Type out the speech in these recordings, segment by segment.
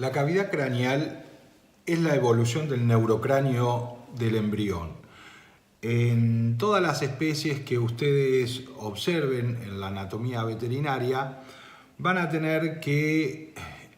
La cavidad craneal es la evolución del neurocráneo del embrión. En todas las especies que ustedes observen en la anatomía veterinaria van a tener que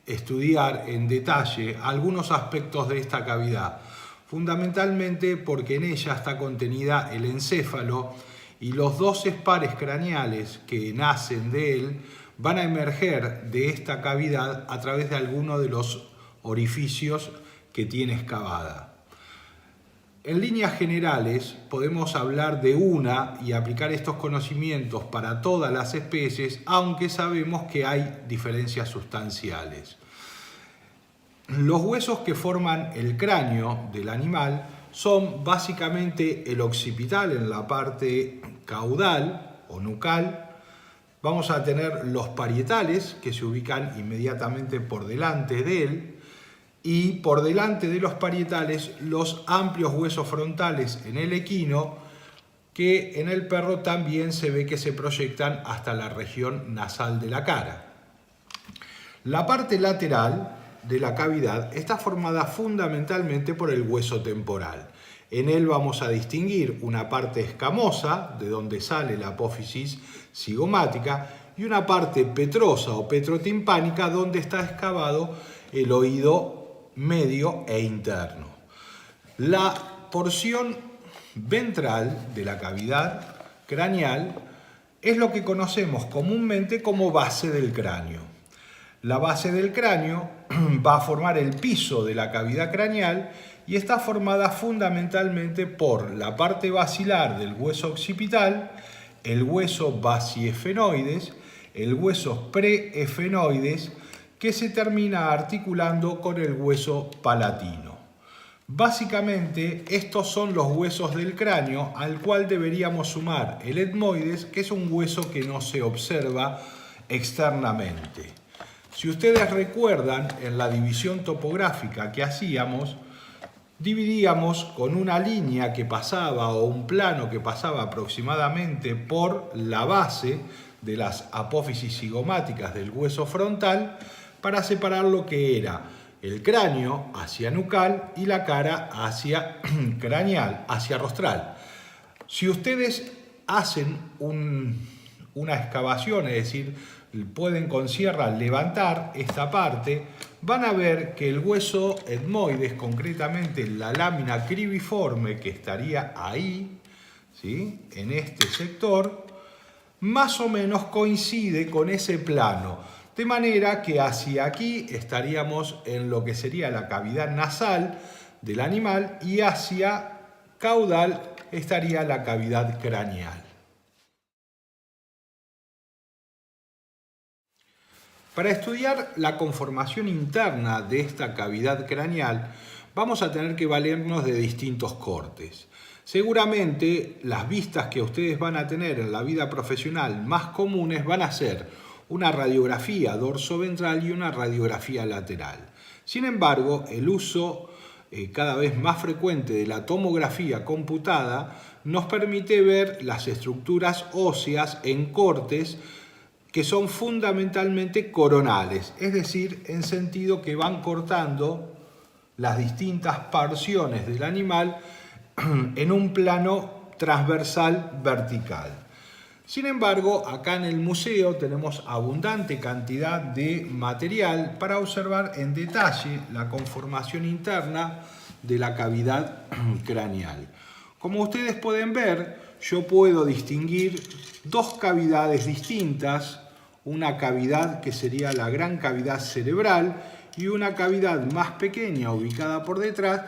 estudiar en detalle algunos aspectos de esta cavidad, fundamentalmente porque en ella está contenida el encéfalo y los 12 pares craneales que nacen de él van a emerger de esta cavidad a través de alguno de los orificios que tiene excavada. En líneas generales podemos hablar de una y aplicar estos conocimientos para todas las especies, aunque sabemos que hay diferencias sustanciales. Los huesos que forman el cráneo del animal son básicamente el occipital en la parte caudal o nucal. Vamos a tener los parietales que se ubican inmediatamente por delante de él y por delante de los parietales los amplios huesos frontales en el equino que en el perro también se ve que se proyectan hasta la región nasal de la cara. La parte lateral de la cavidad está formada fundamentalmente por el hueso temporal. En él vamos a distinguir una parte escamosa, de donde sale la apófisis cigomática, y una parte petrosa o petrotimpánica, donde está excavado el oído medio e interno. La porción ventral de la cavidad craneal es lo que conocemos comúnmente como base del cráneo. La base del cráneo va a formar el piso de la cavidad craneal y está formada fundamentalmente por la parte basilar del hueso occipital, el hueso basiefenoides, el hueso preefenoides, que se termina articulando con el hueso palatino. Básicamente, estos son los huesos del cráneo al cual deberíamos sumar el etmoides, que es un hueso que no se observa externamente. Si ustedes recuerdan, en la división topográfica que hacíamos, dividíamos con una línea que pasaba o un plano que pasaba aproximadamente por la base de las apófisis cigomáticas del hueso frontal para separar lo que era el cráneo hacia nucal y la cara hacia craneal, hacia rostral. Si ustedes hacen una excavación, es decir, pueden con sierra levantar esta parte, van a ver que el hueso etmoides, concretamente la lámina cribiforme que estaría ahí, ¿sí?, en este sector, más o menos coincide con ese plano, de manera que hacia aquí estaríamos en lo que sería la cavidad nasal del animal y hacia caudal estaría la cavidad craneal. Para estudiar la conformación interna de esta cavidad craneal, vamos a tener que valernos de distintos cortes. Seguramente las vistas que ustedes van a tener en la vida profesional más comunes van a ser una radiografía dorsoventral y una radiografía lateral. Sin embargo, el uso cada vez más frecuente de la tomografía computada nos permite ver las estructuras óseas en cortes que son fundamentalmente coronales, es decir, en sentido que van cortando las distintas porciones del animal en un plano transversal vertical. Sin embargo, acá en el museo tenemos abundante cantidad de material para observar en detalle la conformación interna de la cavidad craneal. Como ustedes pueden ver, yo puedo distinguir dos cavidades distintas, una cavidad que sería la gran cavidad cerebral y una cavidad más pequeña ubicada por detrás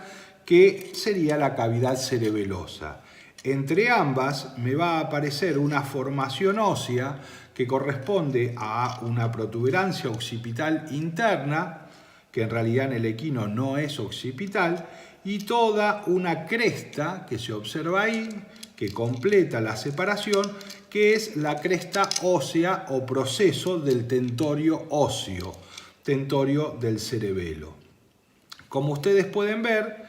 que sería la cavidad cerebelosa. Entre ambas me va a aparecer una formación ósea que corresponde a una protuberancia occipital interna, que en realidad en el equino no es occipital, y toda una cresta que se observa ahí, que completa la separación, que es la cresta ósea o proceso del tentorio óseo, tentorio del cerebelo. Como ustedes pueden ver,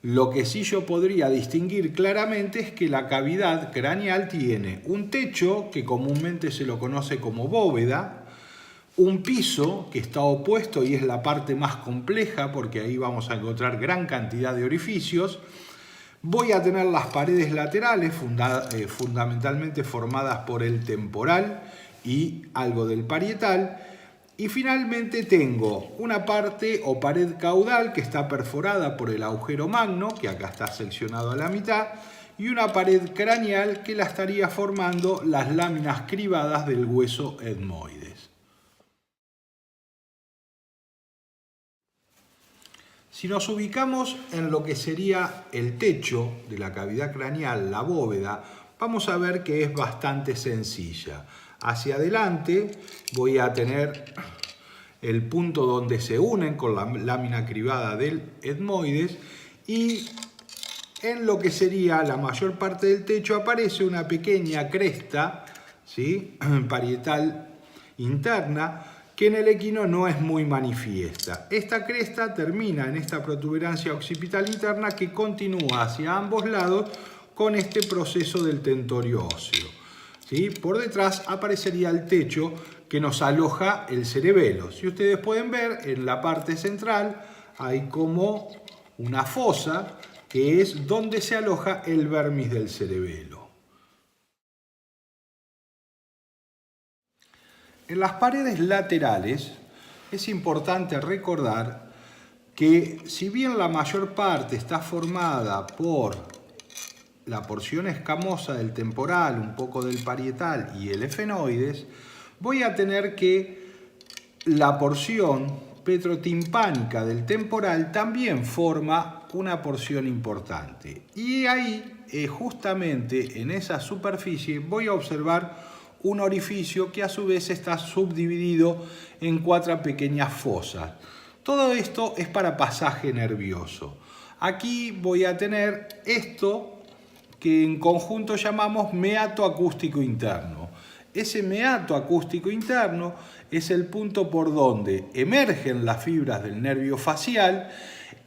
lo que sí yo podría distinguir claramente es que la cavidad craneal tiene un techo, que comúnmente se lo conoce como bóveda, un piso que está opuesto y es la parte más compleja porque ahí vamos a encontrar gran cantidad de orificios. Voy a tener las paredes laterales fundamentalmente formadas por el temporal y algo del parietal. Y finalmente tengo una parte o pared caudal que está perforada por el agujero magno, que acá está seccionado a la mitad, y una pared craneal que la estaría formando las láminas cribadas del hueso etmoides. Si nos ubicamos en lo que sería el techo de la cavidad craneal, la bóveda, vamos a ver que es bastante sencilla. Hacia adelante voy a tener el punto donde se unen con la lámina cribada del etmoides y en lo que sería la mayor parte del techo aparece una pequeña cresta, ¿sí?, parietal interna, que en el equino no es muy manifiesta. Esta cresta termina en esta protuberancia occipital interna que continúa hacia ambos lados con este proceso del tentorio óseo, ¿sí? Por detrás aparecería el techo que nos aloja el cerebelo. Si ustedes pueden ver, en la parte central hay como una fosa que es donde se aloja el vermis del cerebelo. En las paredes laterales es importante recordar que si bien la mayor parte está formada por la porción escamosa del temporal, un poco del parietal y el efenoides, voy a tener que la porción petrotimpánica del temporal también forma una porción importante. Y ahí, justamente en esa superficie, voy a observar un orificio que a su vez está subdividido en 4 pequeñas fosas. Todo esto es para pasaje nervioso. Aquí voy a tener esto que en conjunto llamamos meato acústico interno. Ese meato acústico interno es el punto por donde emergen las fibras del nervio facial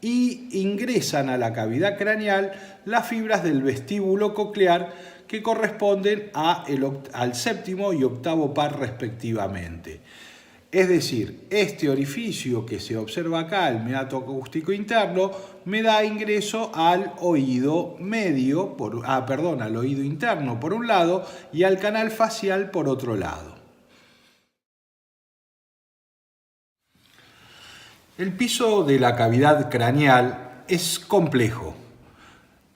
y ingresan a la cavidad craneal las fibras del vestíbulo coclear que corresponden al séptimo y octavo par respectivamente. Es decir, este orificio que se observa acá, el meato acústico interno, me da ingreso al oído medio, al oído interno por un lado y al canal facial por otro lado. El piso de la cavidad craneal es complejo.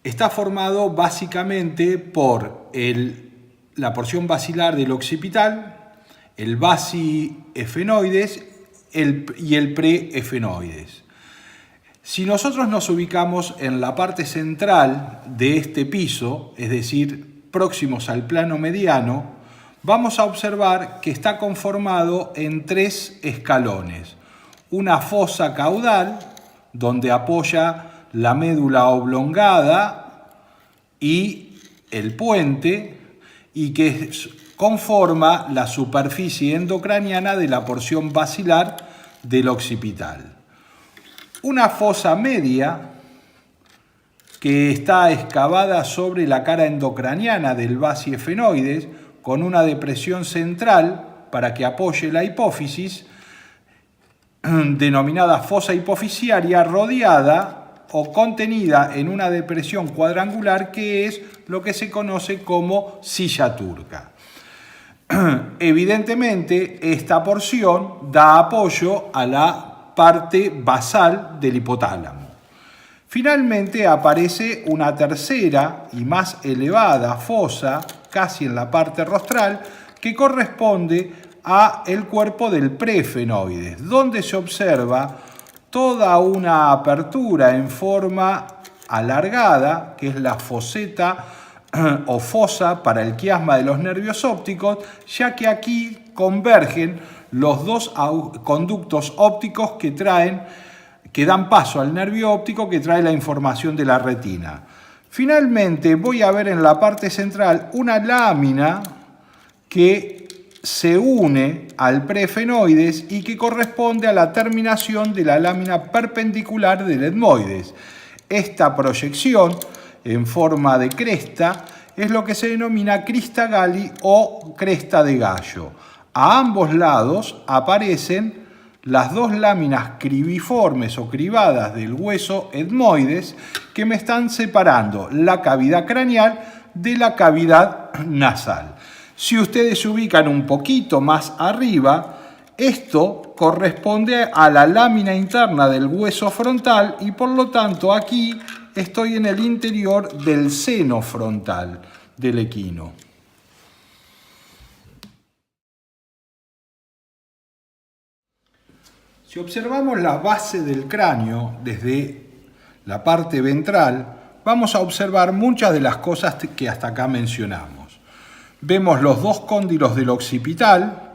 Está formado básicamente por la porción basilar del occipital, el basiefenoides y el preefenoides. Si nosotros nos ubicamos en la parte central de este piso, es decir, próximos al plano mediano, vamos a observar que está conformado en 3 escalones. Una fosa caudal, donde apoya la médula oblongada y el puente, y que conforma la superficie endocraniana de la porción basilar del occipital. Una fosa media que está excavada sobre la cara endocraniana del basiefenoides con una depresión central para que apoye la hipófisis, denominada fosa hipofisiaria, rodeada o contenida en una depresión cuadrangular que es lo que se conoce como silla turca. Evidentemente, esta porción da apoyo a la parte basal del hipotálamo. Finalmente aparece una tercera y más elevada fosa, casi en la parte rostral, que corresponde a el cuerpo del preefenoides, donde se observa toda una apertura en forma alargada, que es la foseta o fosa para el quiasma de los nervios ópticos, ya que aquí convergen los 2 conductos ópticos que dan paso al nervio óptico que trae la información de la retina. Finalmente voy a ver en la parte central una lámina que se une al preefenoides y que corresponde a la terminación de la lámina perpendicular del etmoides. Esta proyección en forma de cresta es lo que se denomina crista galli o cresta de gallo. A ambos lados aparecen las dos láminas cribiformes o cribadas del hueso etmoides que me están separando la cavidad craneal de la cavidad nasal. Si ustedes se ubican un poquito más arriba, esto corresponde a la lámina interna del hueso frontal y por lo tanto aquí estoy en el interior del seno frontal del equino. Si observamos la base del cráneo desde la parte ventral, vamos a observar muchas de las cosas que hasta acá mencionamos. Vemos los dos cóndilos del occipital,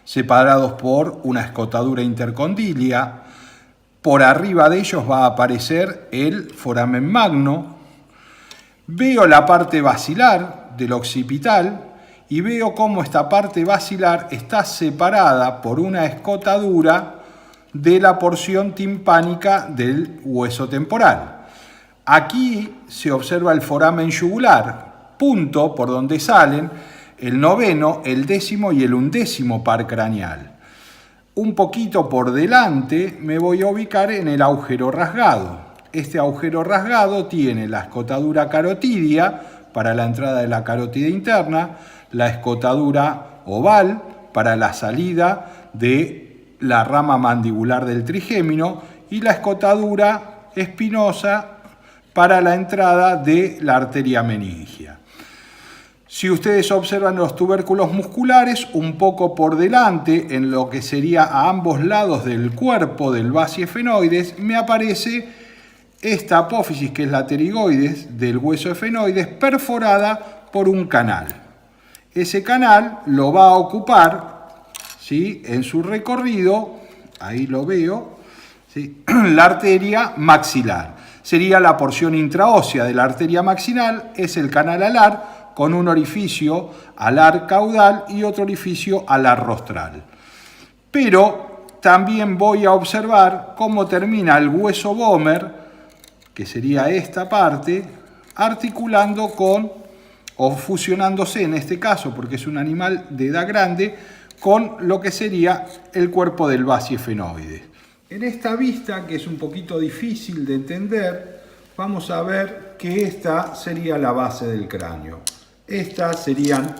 separados por una escotadura intercondilia. Por arriba de ellos va a aparecer el foramen magno. Veo la parte basilar del occipital y veo cómo esta parte basilar está separada por una escotadura de la porción timpánica del hueso temporal. Aquí se observa el foramen yugular, punto por donde salen el noveno, el décimo y el undécimo par craneal. Un poquito por delante me voy a ubicar en el agujero rasgado. Este agujero rasgado tiene la escotadura carotidia para la entrada de la carótida interna, la escotadura oval para la salida de la rama mandibular del trigémino y la escotadura espinosa para la entrada de la arteria meningia. Si ustedes observan los tubérculos musculares, un poco por delante, en lo que sería a ambos lados del cuerpo del vasi efenoides, me aparece esta apófisis, que es la pterigoides del hueso efenoides, perforada por un canal. Ese canal lo va a ocupar, ¿sí?, en su recorrido, ahí lo veo, ¿sí?, la arteria maxilar. Sería la porción intraósea de la arteria maxilar, es el canal alar, con un orificio alar caudal y otro orificio alar rostral. Pero también voy a observar cómo termina el hueso vomer, que sería esta parte, articulando con, o fusionándose en este caso, porque es un animal de edad grande, con lo que sería el cuerpo del vasi efenoides. En esta vista, que es un poquito difícil de entender, vamos a ver que esta sería la base del cráneo. Estas serían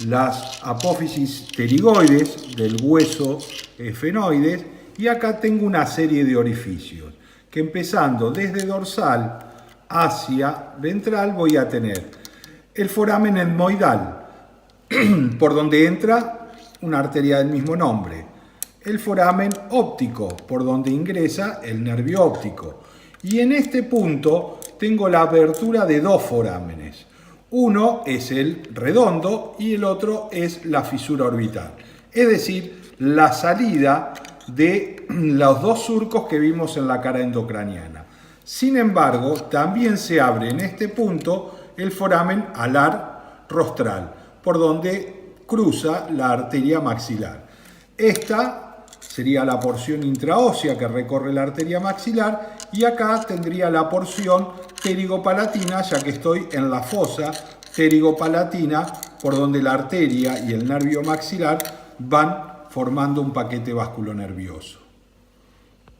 las apófisis pterigoides del hueso efenoides y acá tengo una serie de orificios que, empezando desde dorsal hacia ventral, voy a tener el foramen etmoidal por donde entra una arteria del mismo nombre, el foramen óptico por donde ingresa el nervio óptico, y en este punto tengo la abertura de dos forámenes. Uno es el redondo y el otro es la fisura orbital, es decir, la salida de los dos surcos que vimos en la cara endocraniana. Sin embargo, también se abre en este punto el foramen alar rostral, por donde cruza la arteria maxilar. Esta sería la porción intraósea que recorre la arteria maxilar y acá tendría la porción pterigopalatina, ya que estoy en la fosa pterigopalatina por donde la arteria y el nervio maxilar van formando un paquete vasculonervioso.